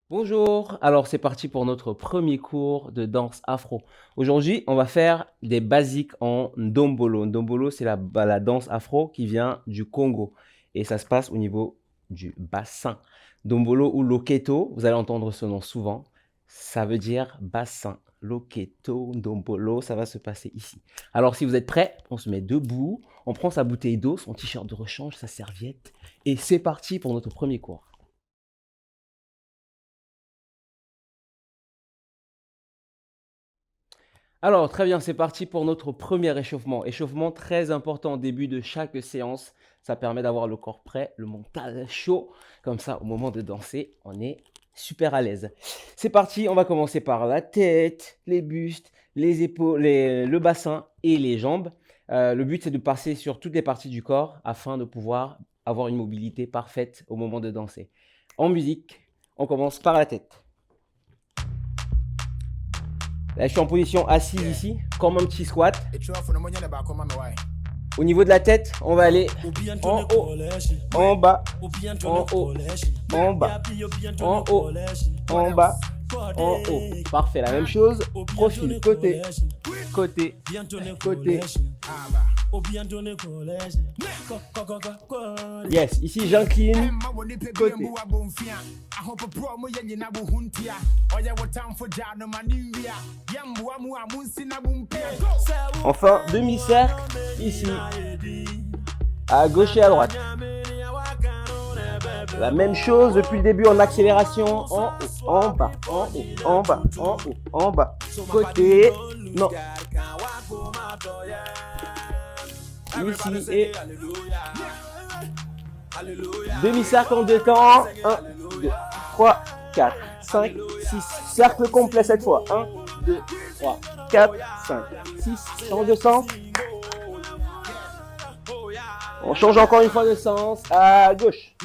Bonjour, alors c'est parti pour notre premier cours de danse afro. Aujourd'hui, on va faire des basiques en ndombolo. Ndombolo, c'est la danse afro qui vient du Congo et ça se passe au niveau du bassin. Ndombolo ou loketo, vous allez entendre ce nom souvent, ça veut dire bassin. Loketo, ndombolo, ça va se passer ici. Alors si vous êtes prêts, on se met debout, on prend sa bouteille d'eau, son t-shirt de rechange, sa serviette et c'est parti pour notre premier cours. Alors, très bien, c'est parti pour notre premier échauffement. Échauffement très important au début de chaque séance. Ça permet d'avoir le corps prêt, le mental chaud. Comme ça, au moment de danser, on est super à l'aise. C'est parti, on va commencer par la tête, les bustes, les épaules, le bassin et les jambes. Le but, c'est de passer sur toutes les parties du corps afin de pouvoir avoir une mobilité parfaite au moment de danser. En musique, on commence par la tête. Là, je suis en position assise ici, comme un petit squat. Au niveau de la tête, on va aller en haut, en bas, en haut, en bas, en haut, en bas, en haut. Parfait, la même chose, profil, côté, côté, côté. Yes, ici j'incline, côté. Enfin, demi-cercle, ici, à gauche et à droite. La même chose depuis le début en accélération, en haut, en bas, en haut, en bas, en haut, en bas. Côté, non. Ici et demi-cercle en deux temps. 1, 2, 3, 4, 5, 6. Cercle complet cette fois. 1, 2, 3, 4, 5, 6. Change de sens. On change encore une fois de sens. À gauche.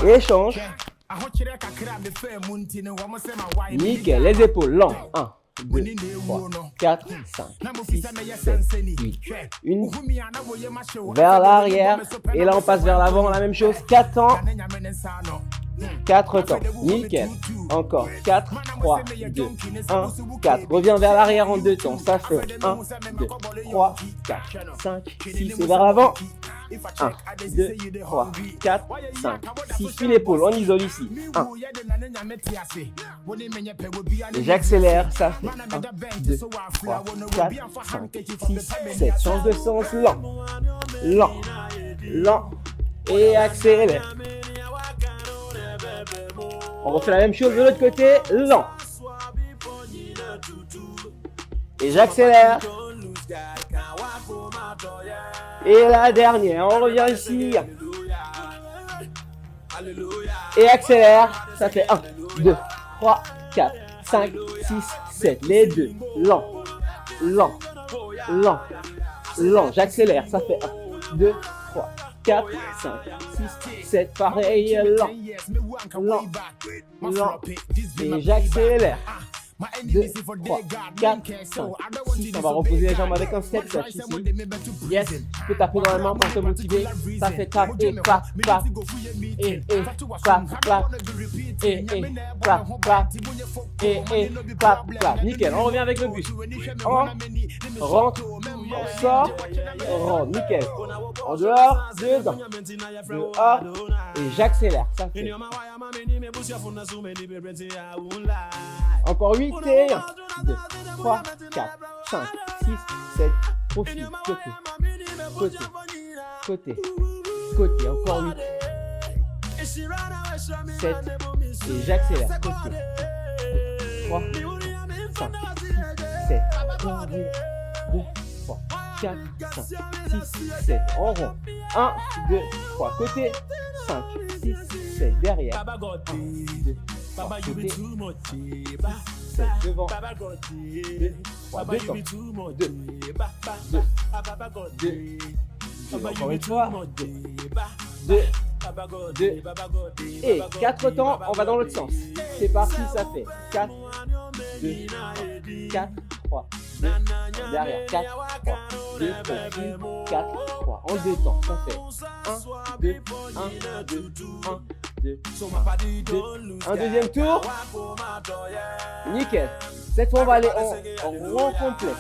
Et change. Nickel. Les épaules. Lent. 1, 2, 3, 4, 5, 6, 7, 8. Une vers l'arrière. Et là, on passe vers l'avant. La même chose. 4 temps. 4 temps. Nickel. Encore. 4, 3, 2, 1, 4. Reviens vers l'arrière en 2 temps. Ça fait 1, 2, 3, 4, 5, 6. Et vers l'avant. 1, 2, 3, 4, 5, 6. Puis l'épaule. On isole ici. 1. Et j'accélère. Ça fait 1, 2, 3, 4, 5, 6, 7. Change de sens. Lent. Lent. Lent. Et accélère. On refait la même chose de l'autre côté, lent. Et j'accélère. Et la dernière, on revient ici. Et accélère. Ça fait 1, 2, 3, 4, 5, 6, 7. Les deux. Lent. Lent. Lent. Lent. J'accélère. Ça fait 1, 2, 3, 4, 5, 6, 7. Pareil. Lent. Lent. Lent. Et j'accélère. 2, 3, 4, 5, 6. On va reposer les jambes avec un step touch ici. Yes. Tu peux taper dans la main pour te motiver. Ça fait clap et clap, clap. Et clap, clap. Et clap, clap. Et clap, clap. Nickel. On revient avec le buste. On rentre. On sort. On rentre. Nickel. En dehors. Dedans. Dehors. Et j'accélère. Ça fait. Encore 8 et 1, 2, 3, 4, 5, 6, 7. Profil, côté, côté, côté, côté. Encore 8, 7. Et j'accélère. Côté, 3, 5, 6, 7. 1, 2, 3, 4, 5, 6, 7. En rond. 1, 2, 3. Côté, 5, 6, 7. Derrière. 1, 2, 3. Côté, 6, 7, devant, 2, 3, 2 temps, 2, 2, encore une fois, 2, 2, et 4 temps, on va dans l'autre sens. C'est parti, ça fait 4, 2, 4, 3, 2, derrière, 4, 3, 2, 4, 3, en 2 temps, ça fait 1, 2, 1, 2, 1, 2, 2, un deuxième tour, nickel. Cette fois, on va aller en rond complet.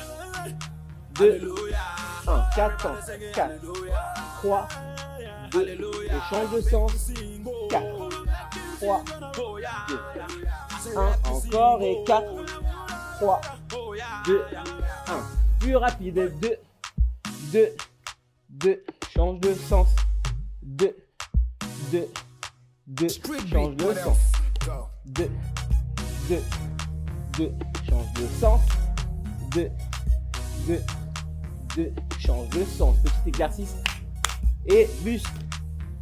2, 1, 4 temps, 4, 3, 2, et change de sens, 4, 3, 2, 1, encore, et 4, 3, 2, 1, plus rapide, 2, 2, 2, change de sens, 2, 2, 2, change de sens, 2, 2, 2, change de sens, 2, 2, 2, change de sens, petit exercice, et buste,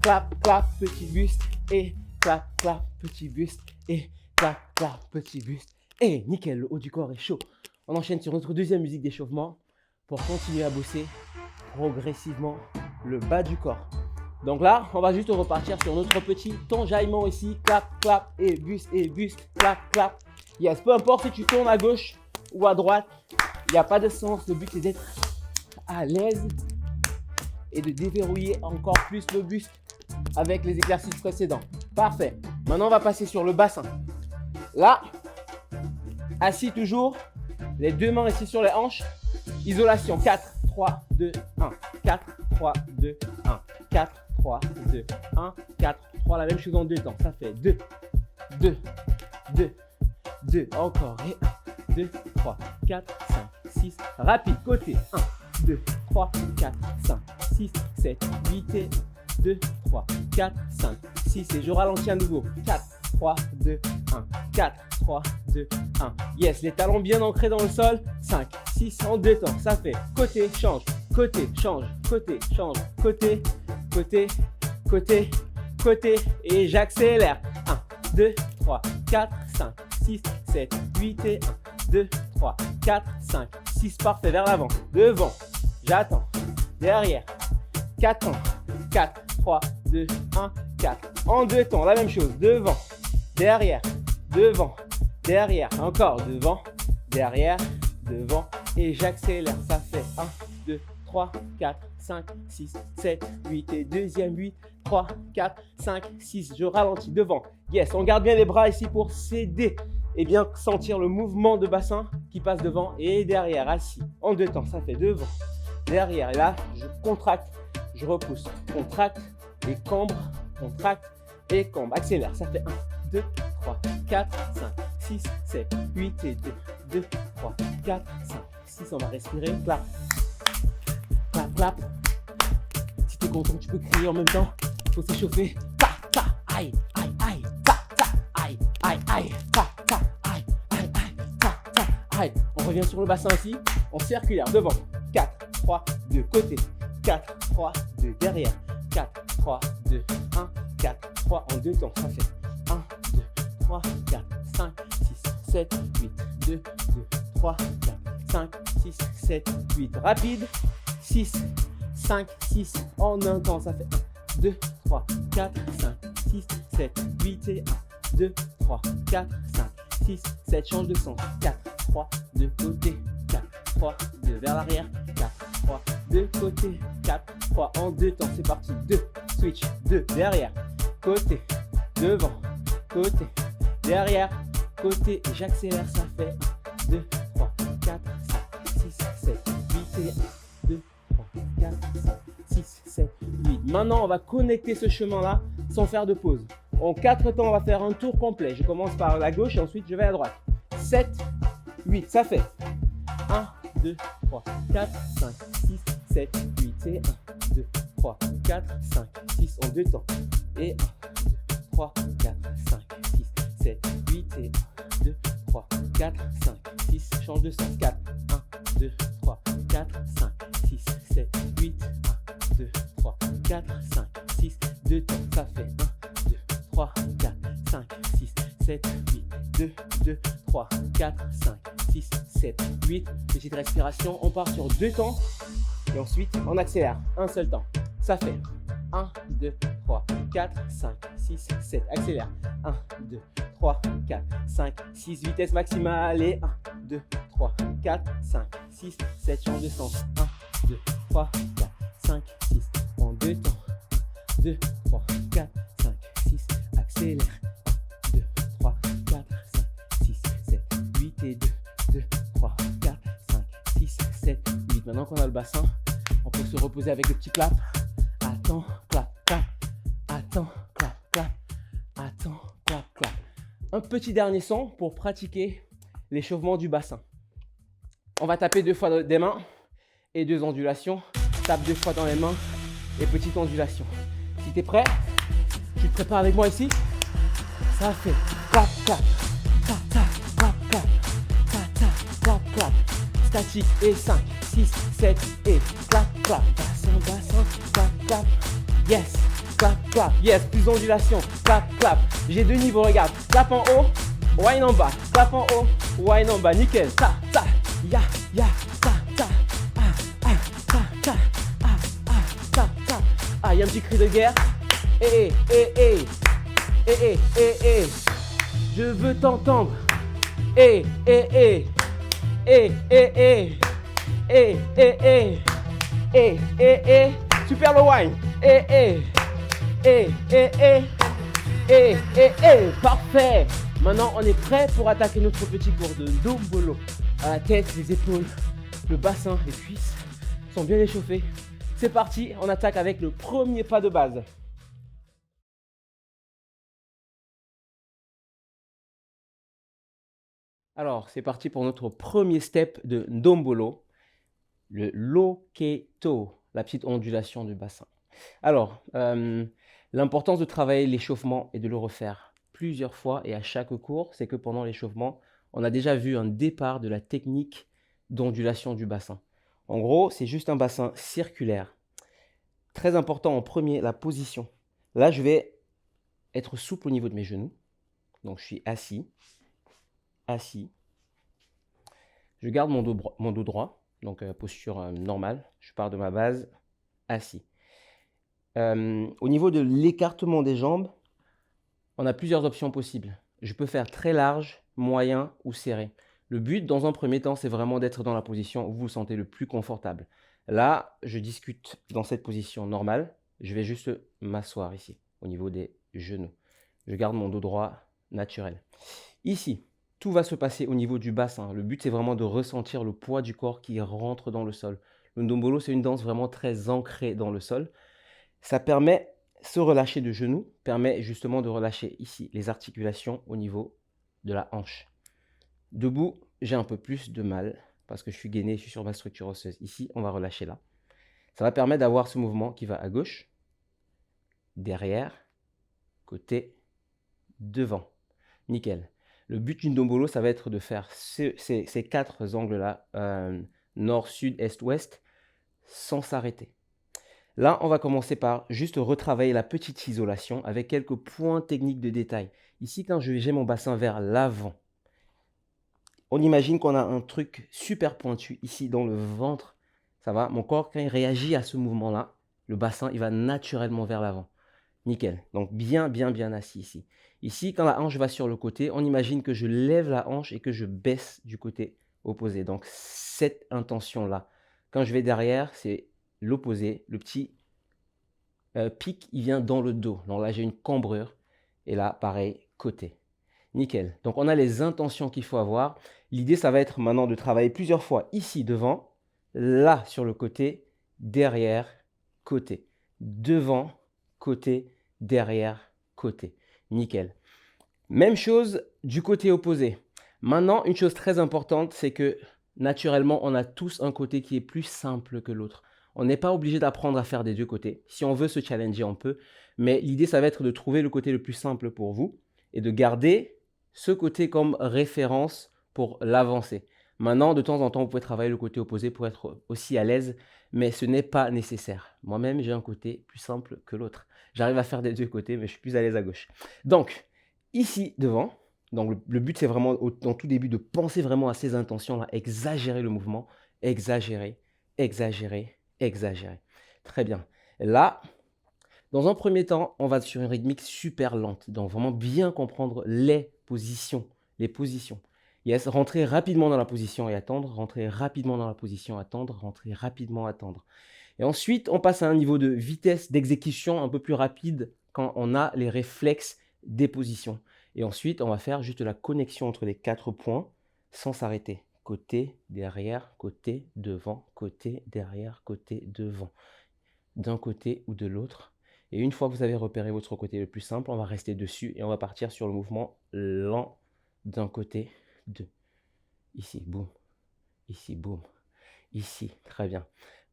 clap, clap, petit buste, et clap, clap, petit buste, et clap, clap, petit buste, et nickel, le haut du corps est chaud. On enchaîne sur notre deuxième musique d'échauffement pour continuer à bosser progressivement le bas du corps. Donc là, on va juste repartir sur notre petit enjaillement ici. Clap, clap, et buste, clap, clap. Yes, peu importe si tu tournes à gauche ou à droite, il n'y a pas de sens. Le but est d'être à l'aise et de déverrouiller encore plus le buste avec les exercices précédents. Parfait. Maintenant, on va passer sur le bassin. Là, assis toujours, les deux mains ici sur les hanches. Isolation, 4, 3, 2, 1. 4, 3, 2, 1. 4, 3, 2, 1. 4, 3, la même chose en 2 temps. Ça fait 2, 2, 2, 2. Encore. Et 1, 2, 3, 4, 5, 6. Rapide, côté. 1, 2, 3, 4, 5, 6, 7, 8 et 2, 3, 4, 5, 6. Et je ralentis à nouveau. 4, 3, 2, 1. 4, 3, 2, 1. Yes, les talons bien ancrés dans le sol. 5, 6 en 2 temps. Ça fait côté, change, côté, change, côté, change, côté, côté, côté, côté. Et j'accélère. 1, 2, 3, 4, 5, 6, 7, 8 et 1, 2, 3, 4, 5, 6. Parfait, vers l'avant. Devant, j'attends. Derrière, 4 temps. 4, 3, 2, 1, 4. En 2 temps, la même chose. Devant, derrière, devant, derrière. Encore devant, derrière, devant. Et j'accélère. Ça fait 1, 2, 3, 4, 5, 6, 7, 8. Et deuxième 8, 3, 4, 5, 6. Je ralentis devant. Yes, on garde bien les bras ici pour s'aider et bien sentir le mouvement de bassin qui passe devant et derrière. Assis en 2 temps. Ça fait devant, derrière. Et là, je contracte, je repousse. Contracte et cambre, contracte et cambre. Accélère. Ça fait 1, 2, 3, 4, 5, 6, 7, 8 et 2, 2, 3, 4, 5, 6. On va respirer. Clap. Clap, clap. Si tu es content, tu peux crier en même temps. Il faut s'échauffer. Ta, ta, aïe, aïe, aïe. Ta, ta, aïe, aïe, aïe. Ta, ta, aïe, aïe, aïe. Ta, ta, aïe. On revient sur le bassin ici. En circulaire. Devant. 4, 3, 2, côté. 4, 3, 2, derrière. 4, 3, 2, 1, 4, 3 en 2 temps. Ça fait 1, 2, 3, 4, 5, 6, 7, 8, 2, 2, 3, 4, 5, 6, 7, 8. Rapide. 6, 5, 6 en un temps. Ça fait 1, 2, 3, 4, 5, 6, 7, 8 et 1, 2, 3, 4, 5, 6, 7. Change de sens. 4, 3, de côté. 4, 3, 2 vers l'arrière. 4, 3, de côté. 4, 3 en 2 temps. C'est parti. 2, switch. 2, derrière. Côté. Devant. Côté. Derrière. Côté. Et j'accélère. Ça fait 1, 2, 3, 4, 5, 6, 7, 8 et 1. 2, 3, 4, 5, 6, 7, 8. Maintenant, on va connecter ce chemin-là sans faire de pause. En 4 temps, on va faire un tour complet. Je commence par la gauche et ensuite je vais à droite. 7, 8. Ça fait 1, 2, 3, 4, 5, 6, 7, 8 et 1, 2, 3, 4, 5, 6 en 2 temps. Et 1, 2, 3, 4, 5, 6, 7, 8 et 1, 2, 3, 4, 5, 6. Change de sens. 4, 1, 2, 3, 4, 5, 6, 7, 8, 1, 2, 3, 4, 5, 6, 2 temps. Ça fait 1, 2, 3, 4, 5, 6, 7, 8, 2, 2, 3. 3, 4, 5, 6, 7, 8. Petite respiration. On part sur 2 temps. Et ensuite, on accélère. Un seul temps. Ça fait 1, 2, 3, 4, 5, 6, 7. Accélère. 1, 2, 3, 4, 5, 6. Vitesse maximale. Et 1, 2, 3, 4, 5, 6, 7. Change de sens. 1, 2, 3, 4, 5, 6. En 2 temps. 2, 3, 4, 5, 6. Accélère. 1, 2, 3, 4, 5, 6, 7, 8 et 2, 2, 3, 4, 5, 6, 7, 8. Maintenant qu'on a le bassin, on peut se reposer avec le petit clap. Attends, clap, clap. Attends, clap, clap. Attends, clap, clap. Un petit dernier son pour pratiquer l'échauffement du bassin. On va taper 2 fois des mains et 2 ondulations. Tape 2 fois dans les mains et petite ondulation. Si tu es prêt, tu te prépares avec moi ici. Ça fait clap, clap, ta, ta, clap, clap, ta, ta, clap, clap. Statique et 5, 6, 7 et clap, clap. Bassin, bassin, clap, clap. Yes, clap, clap. Yes, plus d'ondulation. Clap, clap. J'ai 2 niveaux, regarde. Clap en haut, wine en bas. Clap en haut, wine en bas. Nickel. Ta, ta, ya, ya, ta, ta. Ah, ah, ta, ta. Ah, ah, ta, ta. Ah, il y a un petit cri de guerre. Eh, eh, eh, eh, eh, eh, eh. Je veux t'entendre. Eh, eh, eh. Eh, eh, eh. Eh, eh, eh. Eh, eh, eh. Super le wine. Eh, eh. Eh, eh, eh. Eh, eh, eh. Parfait. Maintenant, on est prêt pour attaquer notre petit cours de Ndombolo. À la tête, les épaules, le bassin, les cuisses sont bien échauffés. C'est parti, on attaque avec le premier pas de base. Alors, c'est parti pour notre premier step de Ndombolo, le Loketo, la petite ondulation du bassin. Alors, l'importance de travailler l'échauffement et de le refaire plusieurs fois et à chaque cours, c'est que pendant l'échauffement, on a déjà vu un départ de la technique d'ondulation du bassin. En gros, c'est juste un bassin circulaire. Très important en premier, la position. Là, je vais être souple au niveau de mes genoux. Donc, je suis assis. Assis. Je garde mon dos droit, donc posture normale. Je pars de ma base, assis. Au niveau de l'écartement des jambes, on a plusieurs options possibles. Je peux faire très large, moyen ou serré. Le but, dans un premier temps, c'est vraiment d'être dans la position où vous vous sentez le plus confortable. Là, je discute dans cette position normale. Je vais juste m'asseoir ici, au niveau des genoux. Je garde mon dos droit naturel. Ici, tout va se passer au niveau du bassin. Le but, c'est vraiment de ressentir le poids du corps qui rentre dans le sol. Le Ndombolo, c'est une danse vraiment très ancrée dans le sol. Ça permet se relâcher de genoux, permet justement de relâcher ici les articulations au niveau de la hanche. Debout, j'ai un peu plus de mal parce que je suis gainé, je suis sur ma structure osseuse. Ici, on va relâcher là. Ça va permettre d'avoir ce mouvement qui va à gauche, derrière, côté, devant. Nickel. Le but du Ndombolo, ça va être de faire ces 4 angles-là, nord, sud, est, ouest, sans s'arrêter. Là, on va commencer par juste retravailler la petite isolation avec quelques points techniques de détail. Ici, quand j'ai mon bassin vers l'avant, on imagine qu'on a un truc super pointu ici dans le ventre. Ça va, mon corps, quand il réagit à ce mouvement-là, le bassin, il va naturellement vers l'avant. Nickel. Donc, bien assis ici. Ici, quand la hanche va sur le côté, on imagine que je lève la hanche et que je baisse du côté opposé. Donc, cette intention-là. Quand je vais derrière, c'est l'opposé. Le petit pic, il vient dans le dos. Donc là, j'ai une cambrure. Et là, pareil, côté. Nickel. Donc, on a les intentions qu'il faut avoir. L'idée, ça va être maintenant de travailler plusieurs fois ici, devant. Là, sur le côté. Derrière, côté. Devant, côté. Derrière, côté. Nickel. Même chose du côté opposé. Maintenant, une chose très importante, c'est que naturellement, on a tous un côté qui est plus simple que l'autre. On n'est pas obligé d'apprendre à faire des 2 côtés. Si on veut se challenger, on peut. Mais l'idée, ça va être de trouver le côté le plus simple pour vous et de garder ce côté comme référence pour l'avancer. Maintenant, de temps en temps, vous pouvez travailler le côté opposé pour être aussi à l'aise, mais ce n'est pas nécessaire. Moi-même, j'ai un côté plus simple que l'autre. J'arrive à faire des 2 côtés, mais je suis plus à l'aise à gauche. Donc, ici, devant, Donc le but, c'est vraiment, en tout début, de penser vraiment à ces intentions-là, exagérer le mouvement, exagérer, exagérer, exagérer. Très bien. Là, dans un premier temps, on va sur une rythmique super lente. Donc vraiment bien comprendre les positions. Les positions. Yes, rentrer rapidement dans la position et attendre, rentrer rapidement dans la position, attendre, rentrer rapidement, attendre. Et ensuite, on passe à un niveau de vitesse d'exécution un peu plus rapide quand on a les réflexes des positions. Et ensuite, on va faire juste la connexion entre les 4 points sans s'arrêter. Côté, derrière, côté, devant, côté, derrière, côté, devant. D'un côté ou de l'autre. Et une fois que vous avez repéré votre côté le plus simple, on va rester dessus et on va partir sur le mouvement lent d'un côté, de ici, boum, ici, boum, ici, très bien.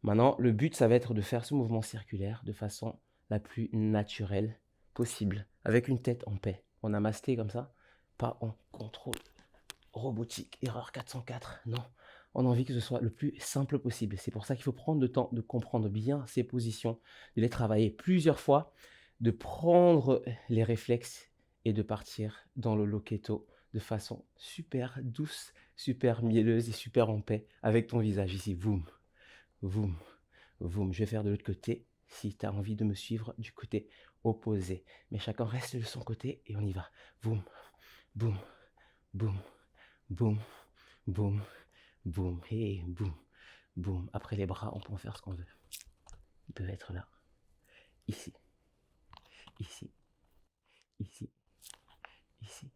Maintenant, le but, ça va être de faire ce mouvement circulaire de façon la plus naturelle possible, avec une tête en paix. En namasté comme ça, pas en contrôle robotique, erreur 404, non. On a envie que ce soit le plus simple possible. C'est pour ça qu'il faut prendre le temps de comprendre bien ces positions, de les travailler plusieurs fois, de prendre les réflexes et de partir dans le loketo de façon super douce, super mielleuse et super en paix avec ton visage ici. Voum, voum, voum. Je vais faire de l'autre côté si tu as envie de me suivre du côté opposé. Mais chacun reste de son côté et on y va. Voum, boum, boum, boum, boum, boum, et boum, boum. Après les bras, on peut en faire ce qu'on veut. Il peut être là, ici, ici, ici, ici.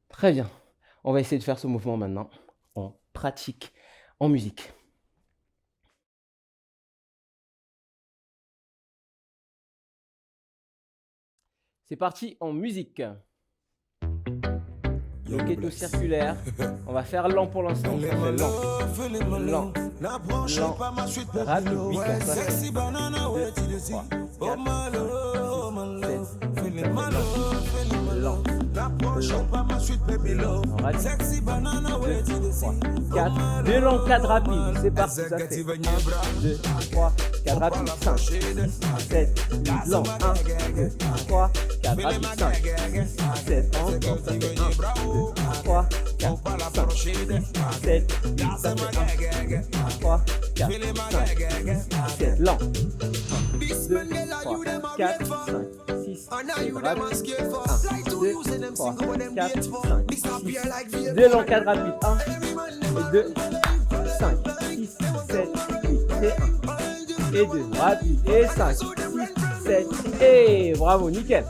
Très bien. On va essayer de faire ce mouvement maintenant en pratique, en musique. C'est parti en musique. Loketo circulaire. On va faire lent pour l'instant. Ça fait lent. Lent. Lent. Rapide. 8, 4, 5, 2, 3, 4, 5, 6, 7. Lent. Lent. Rapide. 2, 3, 4. 2 longs, 4 rapides. C'est parti. Ça fait 1, 2, 3, 4 rapides. 5, 6, 7, 8. Lent. 1, 2, 3, 4 rapides. 5, 6, 7. Encore. Ça fait 1, 2, 3, 4, 5, 6, 7, 8. Ça fait 1, 2, 3, 4, 5, 6, 7. Lent. 1, 2, 3, 4, 5, 6, 7. Rapide. 1, 2, 3, 4, 5, 6. 2 longs, 4 rapides. 1, et 2, 5, 6, 7, 8. Et 1, et 2. Rapide. Et 5, 6, 7. Et bravo, nickel.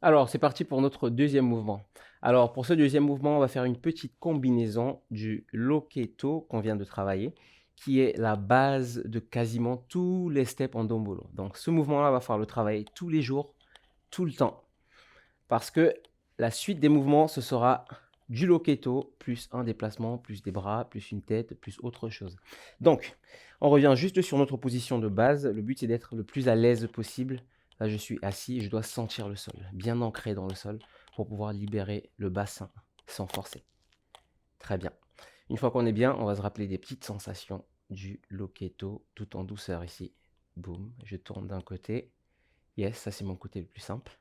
Alors, c'est parti pour notre deuxième mouvement. Alors, pour ce deuxième mouvement, on va faire une petite combinaison du loketo qu'on vient de travailler, qui est la base de quasiment tous les steps en dombolo. Donc, ce mouvement-là, va falloir le travailler tous les jours, tout le temps. Parce que la suite des mouvements, ce sera du loketo, plus un déplacement, plus des bras, plus une tête, plus autre chose. Donc, on revient juste sur notre position de base. Le but, c'est d'être le plus à l'aise possible. Là, je suis assis et je dois sentir le sol, bien ancré dans le sol pour pouvoir libérer le bassin sans forcer. Très bien. Une fois qu'on est bien, on va se rappeler des petites sensations du loketo tout en douceur ici. Boum, je tourne d'un côté. Yes, ça c'est mon côté le plus simple.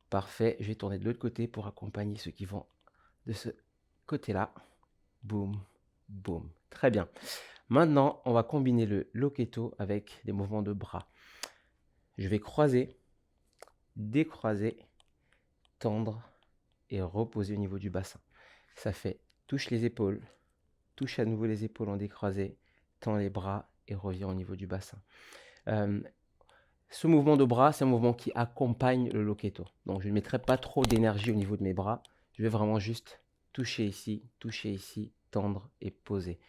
Parfait, je vais tourner de l'autre côté pour accompagner ceux qui vont de ce côté-là. Boum, boum. Très bien. Maintenant, on va combiner le loketo avec des mouvements de bras. Je vais croiser, décroiser, tendre et reposer au niveau du bassin. Ça fait touche les épaules, touche à nouveau les épaules en décroisé, tend les bras et revient au niveau du bassin. Ce mouvement de bras, c'est un mouvement qui accompagne le loketo. Donc, je ne mettrai pas trop d'énergie au niveau de mes bras. Je vais vraiment juste toucher ici, tendre et poser.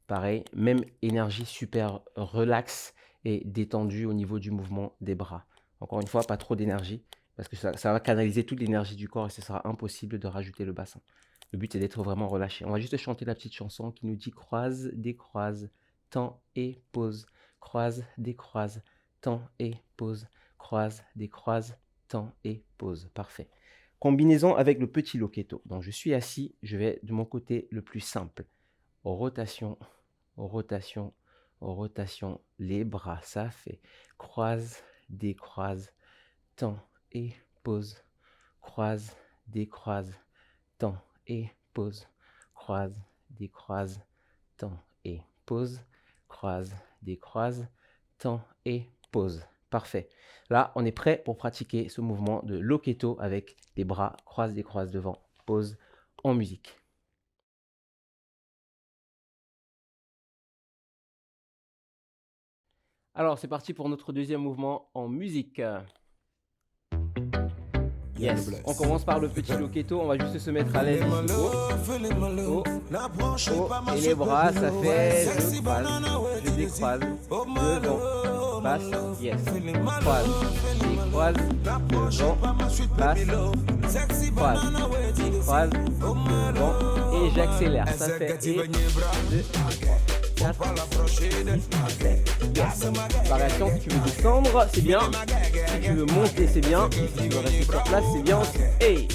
Pareil, même énergie super relax et détendue au niveau du mouvement des bras. Encore une fois, pas trop d'énergie parce que ça va canaliser toute l'énergie du corps et ce sera impossible de rajouter le bassin. Le but est d'être vraiment relâché. On va juste chanter la petite chanson qui nous dit croise, décroise, tend et pose. Croise, décroise, tend et pose. Croise, décroise, tend et pose. Parfait. Combinaison avec le petit loketo. Donc je suis assis, je vais de mon côté le plus simple. Rotation, rotation, rotation, les bras, ça fait croise, décroise, tend et pose, croise, décroise, tend et pose, croise, décroise, tend et pose, croise, décroise, tend et pose. Parfait. Là, on est prêt pour pratiquer ce mouvement de Loketo avec les bras croise, décroise devant, pose en musique. Alors, c'est parti pour notre deuxième mouvement en musique. Yes, on commence par le petit Loketo, on va juste se mettre à l'aise ici. Oh, et les bras, ça fait je croise, je décroise, devant, passe, yes, croise, décroise, devant, passe, croise, décroise, devant, et j'accélère, ça fait 1, 2, 3, 4, 6, 7, yes. Variation, si tu veux descendre, c'est bien. Si tu veux monter, c'est bien. Si tu veux rester sur place, c'est bien aussi. Et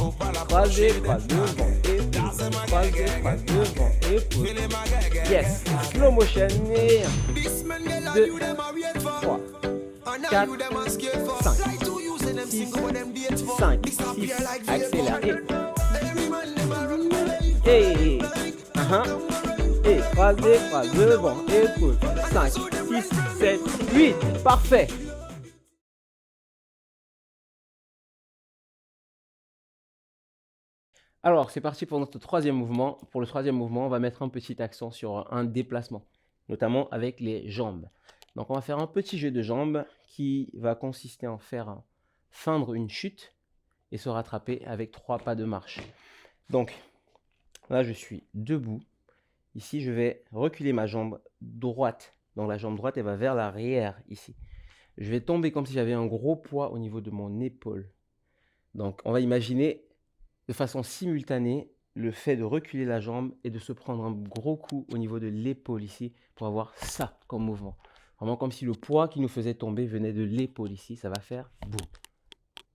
croisé, croise devant et pose. Croisé, croise devant et pose. Yes. Slow motion. Et 1, 2, 3, 4, 5, 6, 5, 6. Accélère. Et et croisé, croise devant, épaule, 5, 6, 7, 8, parfait. Alors, c'est parti pour notre troisième mouvement. Pour le troisième mouvement, on va mettre un petit accent sur un déplacement, notamment avec les jambes. Donc, on va faire un petit jeu de jambes qui va consister en faire feindre une chute et se rattraper avec 3 pas de marche. Donc, là, je suis debout. Ici, je vais reculer ma jambe droite. Donc, la jambe droite, elle va vers l'arrière ici. Je vais tomber comme si j'avais un gros poids au niveau de mon épaule. Donc, on va imaginer de façon simultanée le fait de reculer la jambe et de se prendre un gros coup au niveau de l'épaule ici pour avoir ça comme mouvement. Vraiment comme si le poids qui nous faisait tomber venait de l'épaule ici. Ça va faire boum.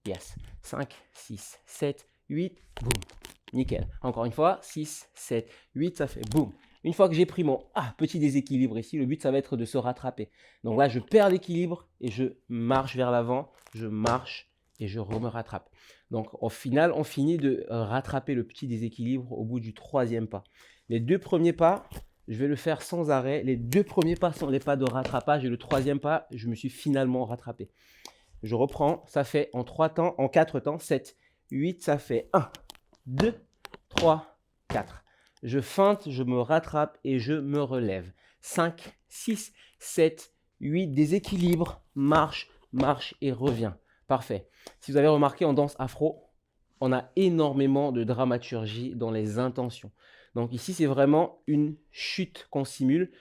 Yes. 5, 6, 7, 8, boum. Nickel. Encore une fois, 6, 7, 8, ça fait boum. Une fois que j'ai pris mon petit déséquilibre ici, le but, ça va être de se rattraper. Donc là, je perds l'équilibre et je marche vers l'avant. Je marche et je me rattrape. Donc au final, on finit de rattraper le petit déséquilibre au bout du 3e pas. Les 2 premiers pas, je vais le faire sans arrêt. Les 2 premiers pas sont les pas de rattrapage et le 3e pas, je me suis finalement rattrapé. Je reprends, ça fait en 4 temps, 7, 8, ça fait 1, 2, 3, 4. Je feinte, je me rattrape et je me relève. 5, 6, 7, 8, déséquilibre, marche, marche et reviens. Parfait. Si vous avez remarqué en danse afro, on a énormément de dramaturgie dans les intentions. Donc ici, c'est vraiment une chute qu'on simule.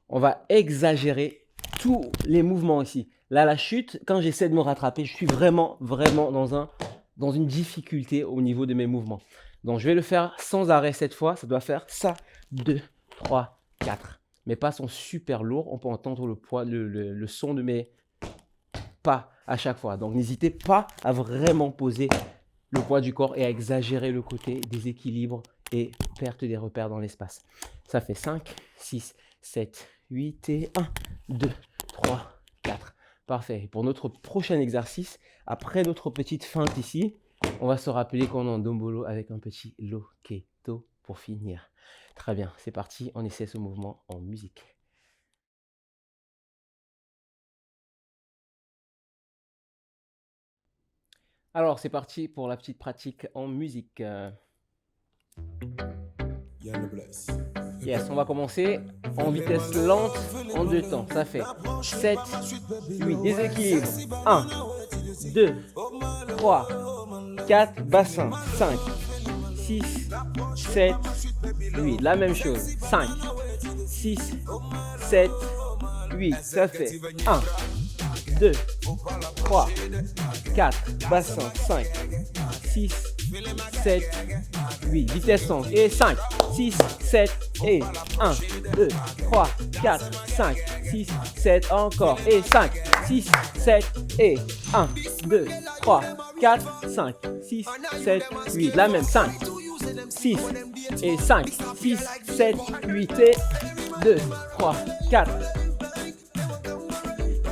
On va exagérer tous les mouvements ici. Là, la chute, quand j'essaie de me rattraper, je suis vraiment dans une difficulté au niveau de mes mouvements. Donc, je vais le faire sans arrêt cette fois. Ça doit faire ça, 2, 3, 4. Mes pas sont super lourds. On peut entendre le poids, le son de mes pas à chaque fois. Donc, n'hésitez pas à vraiment poser le poids du corps et à exagérer le côté déséquilibre et perte des repères dans l'espace. Ça fait 5, 6, 7, 8 et 1, 2, 3, 4. Parfait. Pour notre prochain exercice, après notre petite feinte ici, on va se rappeler qu'on est en dombolo avec un petit Loketo pour finir. Très bien, c'est parti. On essaie ce mouvement en musique. Alors, c'est parti pour la petite pratique en musique. Yes, on va commencer en vitesse lente en 2 temps. Ça fait 7, 8, déséquilibre. 1, 2, 3, 4, bassin. 5, 6, 7, 8. La même chose. 5, 6, 7, 8. Ça fait 1, 2, 3, 4, bassin. 5, 6, 7, 8. Vitesse lente. Et 5, 6, 7 et 1, 2, 3, 4, 5, 6, 7. Encore. Et 5, 6, 7 et 1, 2, 3, 4, 5, 6, 7, 8. La même. 5, 6 et 5, 6, 7, 8 et 2, 3, 4,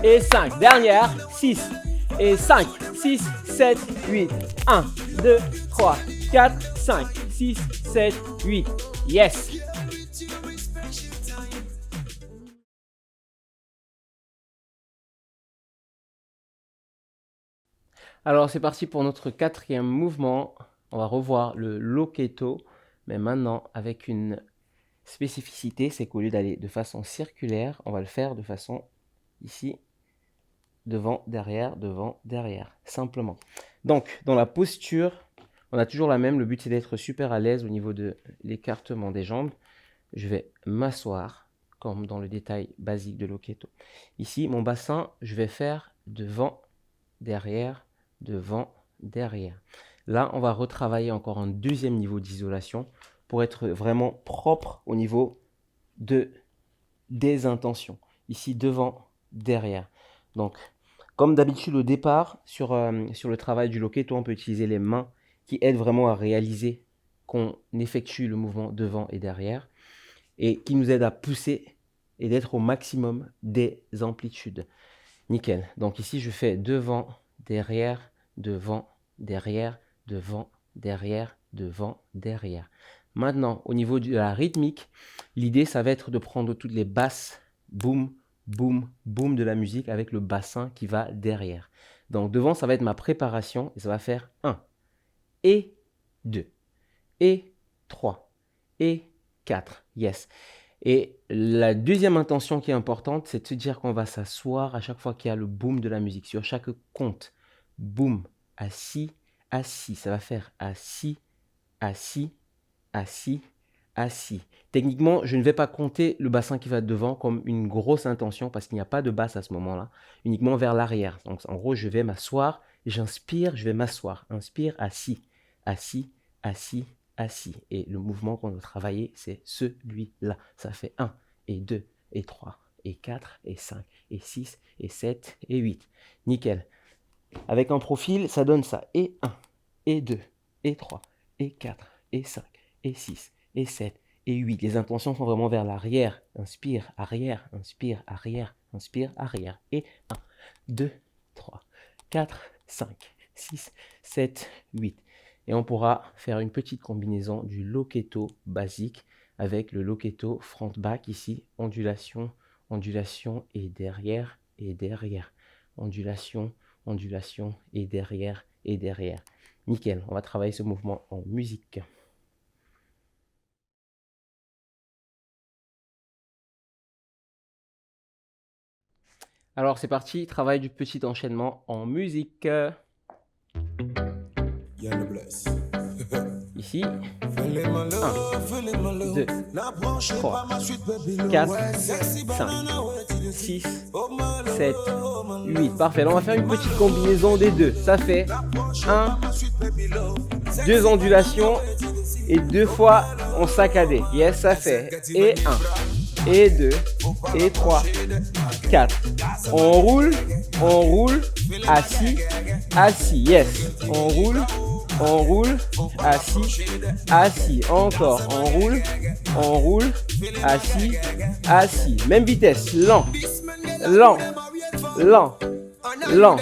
et 5. Dernière, 6 et 5, 6, 7, 8. 1, 2, 3, 4, 5, 6, 7, 8. Yes. Alors c'est parti pour notre quatrième mouvement. On va revoir le loketo, mais maintenant avec une spécificité, c'est qu'au lieu d'aller de façon circulaire, on va le faire de façon ici, devant, derrière, simplement. Donc dans la posture, on a toujours la même, le but c'est d'être super à l'aise au niveau de l'écartement des jambes. Je vais m'asseoir, comme dans le détail basique de loketo. Ici, mon bassin, je vais faire devant, derrière, devant, derrière. Là, on va retravailler encore un deuxième niveau d'isolation pour être vraiment propre au niveau des intentions. Ici, devant, derrière. Donc, comme d'habitude au départ, sur le travail du loketo, on peut utiliser les mains qui aident vraiment à réaliser qu'on effectue le mouvement devant et derrière et qui nous aident à pousser et d'être au maximum des amplitudes. Nickel. Donc ici, je fais devant, derrière, devant, derrière, devant, derrière, devant, derrière. Maintenant, au niveau de la rythmique, l'idée, ça va être de prendre toutes les basses, boum, boum, boum de la musique avec le bassin qui va derrière. Donc devant, ça va être ma préparation et ça va faire 1 et 2 et 3 et 4. Yes. Et la deuxième intention qui est importante, c'est de se dire qu'on va s'asseoir à chaque fois qu'il y a le boom de la musique. Sur chaque compte, boom, assis, assis. Ça va faire assis, assis, assis, assis. Techniquement, je ne vais pas compter le bassin qui va devant comme une grosse intention parce qu'il n'y a pas de basse à ce moment-là, uniquement vers l'arrière. Donc en gros, je vais m'asseoir, j'inspire, je vais m'asseoir. Inspire, assis, assis, assis, assis. Et le mouvement qu'on va travailler, c'est celui-là. Ça fait 1 et 2 et 3 et 4 et 5 et 6 et 7 et 8. Nickel. Avec un profil, ça donne ça. Et 1 et 2 et 3 et 4 et 5 et 6 et 7 et 8. Les intentions sont vraiment vers l'arrière. Inspire, arrière, inspire, arrière, inspire, arrière. Et 1, 2, 3, 4, 5, 6, 7, 8. Et on pourra faire une petite combinaison du loketo basique avec le loketo front-back ici. Ondulation, ondulation et derrière, ondulation, ondulation et derrière, Nickel, on va travailler ce mouvement en musique. Alors c'est parti, travail du petit enchaînement en musique. Ici, 1, 2, 3, 4, 5, 6, 7, 8. Parfait, là on va faire une petite combinaison des deux. Ça fait 1, 2 ondulations et 2 fois en saccadé. Yes, ça fait et 1, et 2, et 3, 4. On roule, assis, assis. Yes, on roule, assis, assis. Encore, on roule, assis, assis. Même vitesse, lent, lent, lent, lent,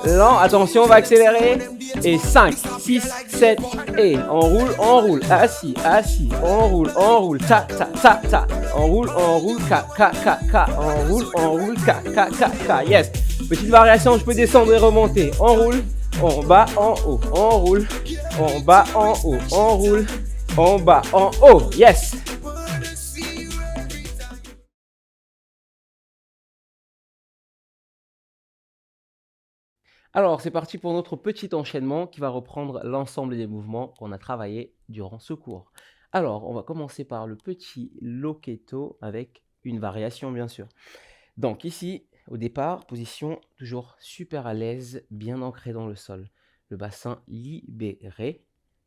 lent. Attention, on va accélérer. Et 5, 6, 7, et on roule, assis, assis, on roule, ta, ta, ta, ta, on roule, ka, ka, ka, ka, on roule, ka, ka, ka, ka, yes. Petite variation, je peux descendre et remonter, on roule, en bas, en haut, on roule, en bas, en haut, on roule, en bas, en haut, yes. Alors, c'est parti pour notre petit enchaînement qui va reprendre l'ensemble des mouvements qu'on a travaillé durant ce cours. Alors, on va commencer par le petit loketo avec une variation, bien sûr. Donc ici, au départ, position toujours super à l'aise, bien ancré dans le sol. Le bassin libéré,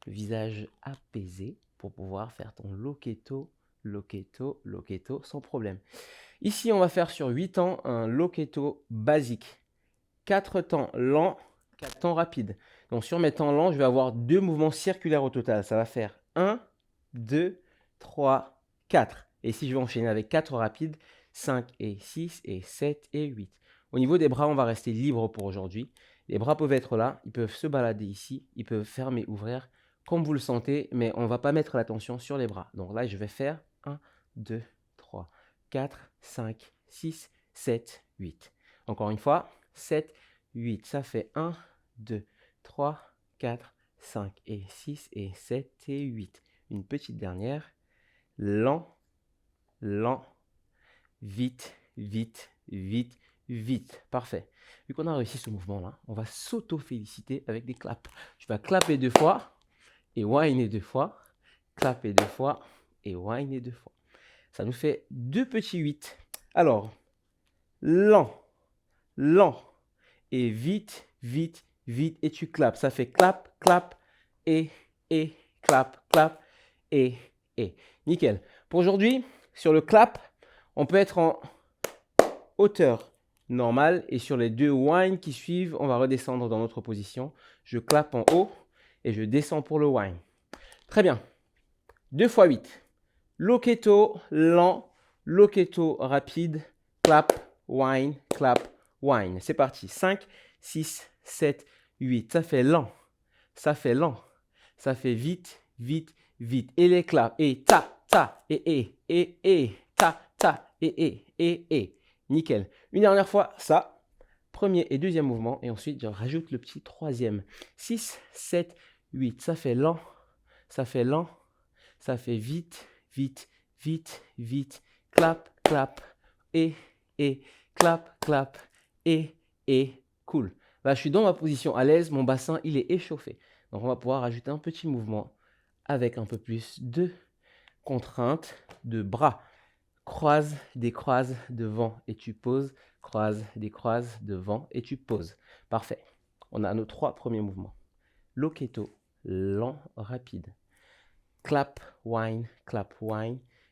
le visage apaisé pour pouvoir faire ton loketo, loketo, loketo sans problème. Ici, on va faire sur 8 temps un loketo basique. 4 temps lents, 4 temps rapides. Donc sur mes temps lents, je vais avoir 2 mouvements circulaires au total. Ça va faire 1, 2, 3, 4. Et si je vais enchaîner avec 4 rapides, 5 et 6 et 7 et 8. Au niveau des bras, on va rester libre pour aujourd'hui. Les bras peuvent être là, ils peuvent se balader ici, ils peuvent fermer, ouvrir, comme vous le sentez, mais on ne va pas mettre l'attention sur les bras. Donc là, je vais faire 1, 2, 3, 4, 5, 6, 7, 8. Encore une fois, 7, 8. Ça fait 1, 2, 3, 4, 5 et 6 et 7 et 8. Une petite dernière. Lent, lent, vite, vite, vite, vite. Parfait. Vu qu'on a réussi ce mouvement-là, on va s'auto-féliciter avec des claps. Tu vas clapper 2 fois et whiner 2 fois. Clapper 2 fois et whiner 2 fois. Ça nous fait 2 petits 8. Alors, lent, lent et vite, vite, vite. Et tu claps. Ça fait clap, clap et clap, clap et. Nickel. Pour aujourd'hui, sur le clap, on peut être en hauteur normale et sur les 2 whines qui suivent, on va redescendre dans notre position. Je clap en haut et je descends pour le whine. Très bien. 2 x 8. Loketo lent, loketo rapide, clap, whine, clap, whine. C'est parti. 5, 6, 7, 8. Ça fait lent. Ça fait lent. Ça fait vite, vite, vite. Et les claps. Et ta, ta, et, ta, ta, et. Nickel. Une dernière fois, ça. Premier et deuxième mouvement. Et ensuite, je rajoute le petit troisième. 6, 7, 8. Ça fait lent. Ça fait lent. Ça fait vite, vite, vite, vite. Clap, clap, et, clap, clap, et, cool. Là, je suis dans ma position à l'aise. Mon bassin, il est échauffé. Donc, on va pouvoir rajouter un petit mouvement avec un peu plus de contrainte de bras. Croise, décroise, devant et tu poses. Croise, décroise, devant et tu poses. Parfait. On a nos 3 premiers mouvements. Loketo, lent, rapide. Clap, whine,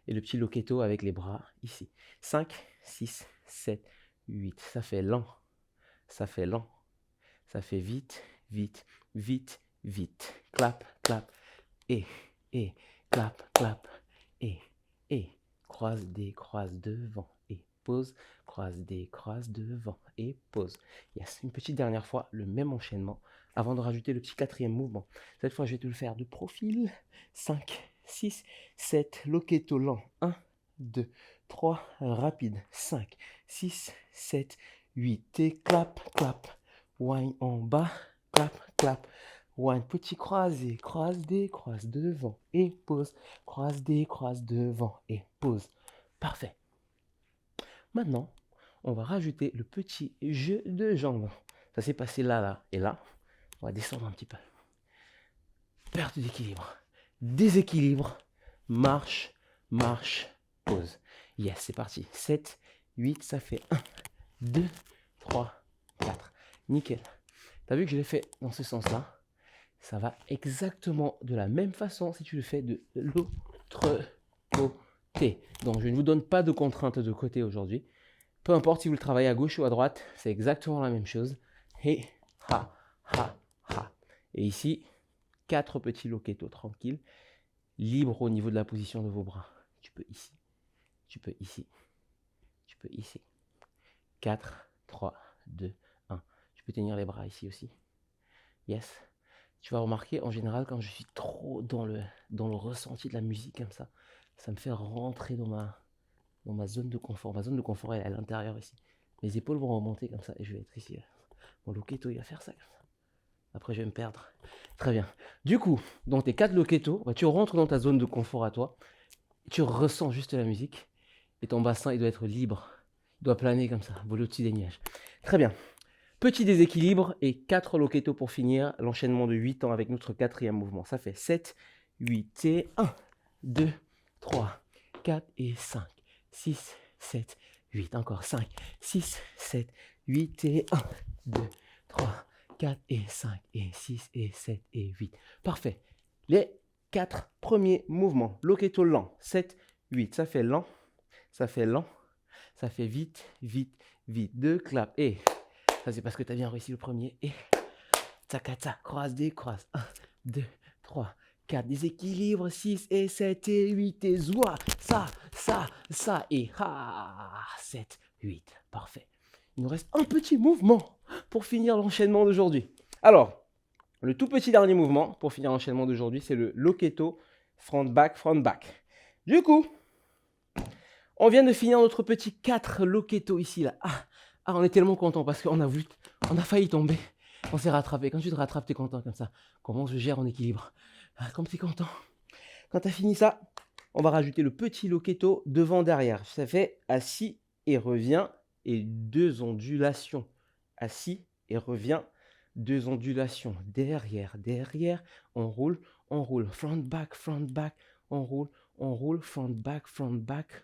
et le petit loketo avec les bras ici. 5, 6, 7, 8. Ça fait lent, ça fait lent, ça fait vite, vite, vite, vite. Clap, clap, et, clap, clap, et. Croise, décroise, devant et pose. Croise, décroise, devant et pose. Yes, une petite dernière fois, le même enchaînement avant de rajouter le petit 4e mouvement. Cette fois, je vais te le faire de profil. 5, 6, 7, loketo lent. 1, 2, 3, rapide. 5, 6, 7, 8. Et clap, clap. Whine en bas. Clap, clap. Whine, petit croisé, croise, décroise, devant et pose. Croise, décroise, devant et pose. Parfait. Maintenant, on va rajouter le petit jeu de jambes. Ça s'est passé là, là et là. On va descendre un petit peu. Perte d'équilibre. Déséquilibre. Marche, marche, pause. Yes, c'est parti. 7, 8, ça fait 1, 2, 3, 4. Nickel. Tu as vu que je l'ai fait dans ce sens-là? Ça va exactement de la même façon si tu le fais de l'autre côté. Donc, je ne vous donne pas de contraintes de côté aujourd'hui. Peu importe si vous le travaillez à gauche ou à droite, c'est exactement la même chose. Et ha, ha, ha. Et ici, 4 petits loketo tranquilles, libres au niveau de la position de vos bras. Tu peux ici, tu peux ici, tu peux ici. 4, 3, 2, 1. Tu peux tenir les bras ici aussi. Yes. Tu vas remarquer, en général, quand je suis trop dans le ressenti de la musique comme ça me fait rentrer dans ma zone de confort. Ma zone de confort est à l'intérieur ici. Mes épaules vont remonter comme ça et je vais être ici. Mon loketo, il va faire ça comme ça. Après, je vais me perdre. Très bien. Du coup, dans tes 4 loketo, tu rentres dans ta zone de confort à toi. Tu ressens juste la musique et ton bassin, il doit être libre. Il doit planer comme ça, voler au-dessus des nuages. Très bien. Petit déséquilibre et 4 loketo pour finir. L'enchaînement de 8 temps avec notre 4e mouvement. Ça fait 7, 8 et 1, 2, 3, 4 et 5, 6, 7, 8. Encore 5, 6, 7, 8 et 1, 2, 3, 4 et 5 et 6 et 7 et 8. Parfait. Les 4 premiers mouvements. Loketo lent. 7, 8. Ça fait lent. Ça fait lent. Ça fait vite, vite, vite. 2 claps. Et ça, c'est parce que tu as bien réussi le premier. Et tsa, croise, décroise. 1, 2, 3, 4. Déséquilibre. 6 et 7 et 8. Et zoua. Ça. Et ha. 7, 8. Parfait. Il nous reste un petit mouvement pour finir l'enchaînement d'aujourd'hui. Alors, le tout petit dernier mouvement pour finir l'enchaînement d'aujourd'hui, c'est le loketo front-back, front-back. Du coup, on vient de finir notre petit 4 loketo ici, là. On est tellement content parce qu'on a failli tomber. On s'est rattrapé. Quand tu te rattrapes, tu es content comme ça. Comment je gère en équilibre? Comme tu es content. Quand tu as fini ça, on va rajouter le petit loketo devant, derrière. Ça fait assis et revient et 2 ondulations. Assis et revient, 2 ondulations. Derrière, derrière, on roule, front back, on roule, front back,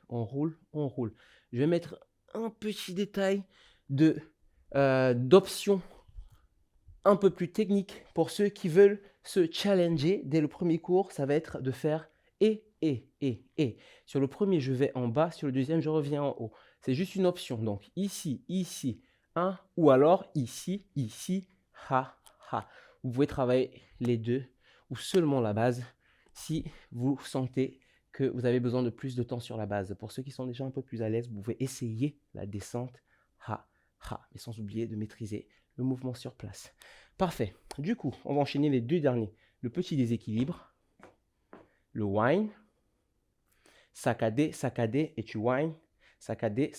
on roule. Je vais mettre un petit détail d'options un peu plus techniques pour ceux qui veulent se challenger dès le premier cours. Ça va être de faire et. Sur le premier, je vais en bas. Sur le deuxième, je reviens en haut. C'est juste une option. Donc ici, ou alors ici, ha. Vous pouvez travailler les deux ou seulement la base si vous sentez que vous avez besoin de plus de temps sur la base. Pour ceux qui sont déjà un peu plus à l'aise, vous pouvez essayer la descente, ha, mais sans oublier de maîtriser le mouvement sur place. Parfait. Du coup, on va enchaîner les 2 derniers. Le petit déséquilibre, le whine, saccadé, et tu whine, saccadé,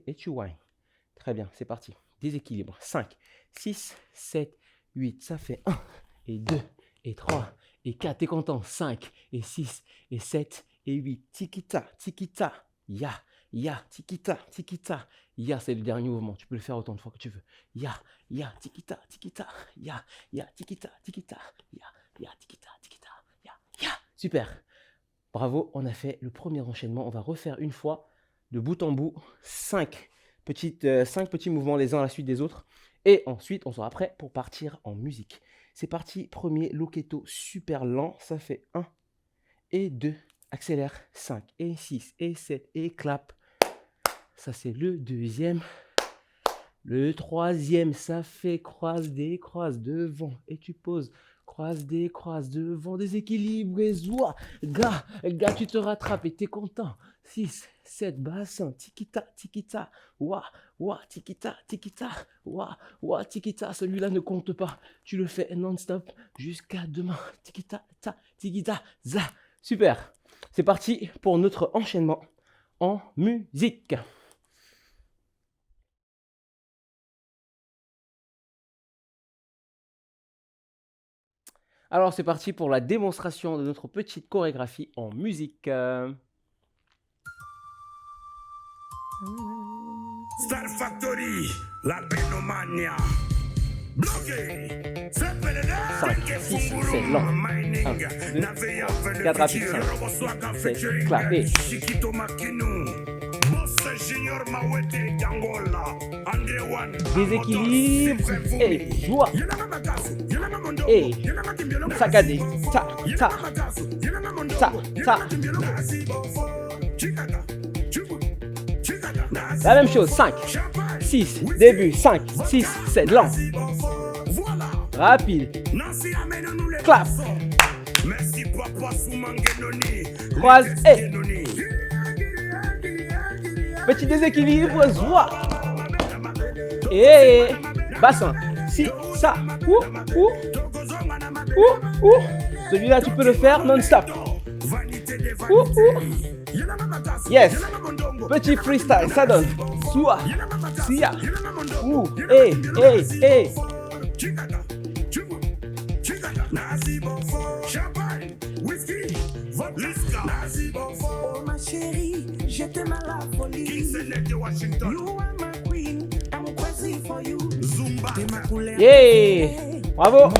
et tu whine. Très bien, c'est parti. Déséquilibre. 5, 6, 7, 8. Ça fait 1 et 2 et 3 et 4. T'es content? 5 et 6 et 7 et 8. Tikita, ya, tikita, ya, c'est le dernier mouvement. Tu peux le faire autant de fois que tu veux. Ya, tikita, ya, tikita, ya, tikita, ya. Super. Bravo, on a fait le premier enchaînement. On va refaire une fois de bout en bout 5 petits mouvements les uns à la suite des autres. Et ensuite, on sera prêt pour partir en musique. C'est parti, premier loketo super lent. Ça fait 1 et 2. Accélère, 5 et 6 et 7 et clap. Ça, c'est le deuxième. Le troisième, ça fait croise devant et tu poses. Croise devant, déséquilibre et zoua. Gars, tu te rattrapes et t'es content. 6, 7, bassin, tikita, wa, tikita, wa, tikita. Celui-là ne compte pas. Tu le fais non-stop jusqu'à demain. Tikita, za. Super. C'est parti pour notre enchaînement en musique. Alors, c'est parti pour la démonstration de notre petite chorégraphie en musique. Star Factory, la Benomania. Bloqué. 5, 6, 7, lent. 1, 2, 4 rapides, 5, 6, 7, clap, et. Déséquilibre, et joie. Et saccadé, ta. La même chose, 5, 6, début, 5, 6, 7, lent. Rapide. Clap. Croise et. Petit déséquilibre, joie. Et bassin. Si, ça. Ou. Celui-là, tu peux le faire non-stop. Yes. Petit freestyle, ça donne. Soua. Sia. Ou. Et. Oh ma chérie, je t'aime à la folie. You are my queen, I'm crazy for you. Yeah. Bravo.